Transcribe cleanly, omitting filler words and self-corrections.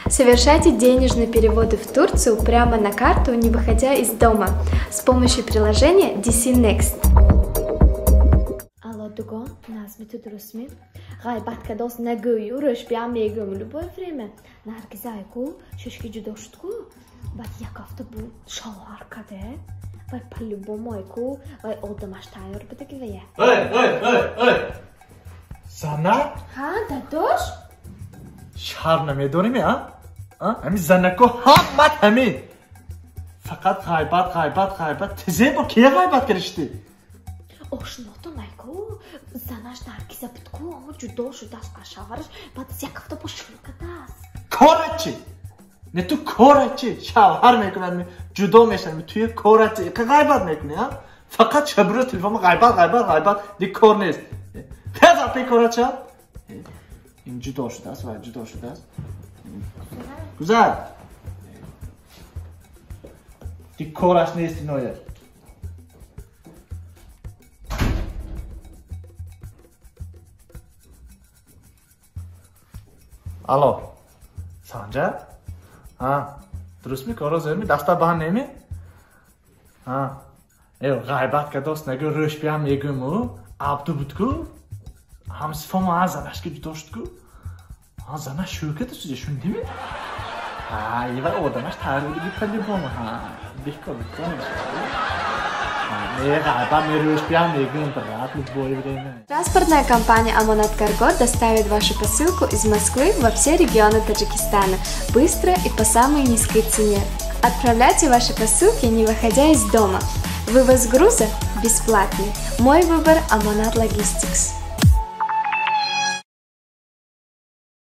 Совершайте денежные переводы в Турцию прямо на карту, не выходя из дома, с помощью приложения DC Next. Алло, Дуго, нас метудрусми. Гайбатка дос нагую, рыш пьямегу в любое время. Наргизайку, шишки джудоштку. Бат яковта бу шаларкаде. Вай по-любому айку, вай олдамаш тайор бадагивая. Эй! Зана? Ха, дадош? شهر نمیدونیم همین زنکو همت همین فقط غیبت تیزه با کیه غیبت کرشتی؟ Ошното майко, за наш наргиза битку, ама джудо шудаш ашавараш, бат всякакто по шулкатас. کارچی نه تو کارچی شوهر میکنن جدا میشن توی کارچی که غیبت میکنی فقط شب روز تلفن غیبت دی کار نیست پیدا پی کارچه این جدا شده است و جدا شده است گذر دی کارش نیست اینایه الو سانجا درست می کارو زیر می دستا بان نمی ایو غیبت که دوست نگو روش بیام میگم عبدو بودکو هم صفام از زنش که داشت کو زنش شوکه تو چیزشون نمی ایوه آدمش تحریلی بیپلی بام بیکار Транспортная компания Amonat Cargo доставит вашу посылку из Москвы во все регионы Таджикистана быстро и по самой низкой цене. Отправляйте ваши посылки, не выходя из дома. Вывоз груза бесплатный. Мой выбор Amonat Logistics.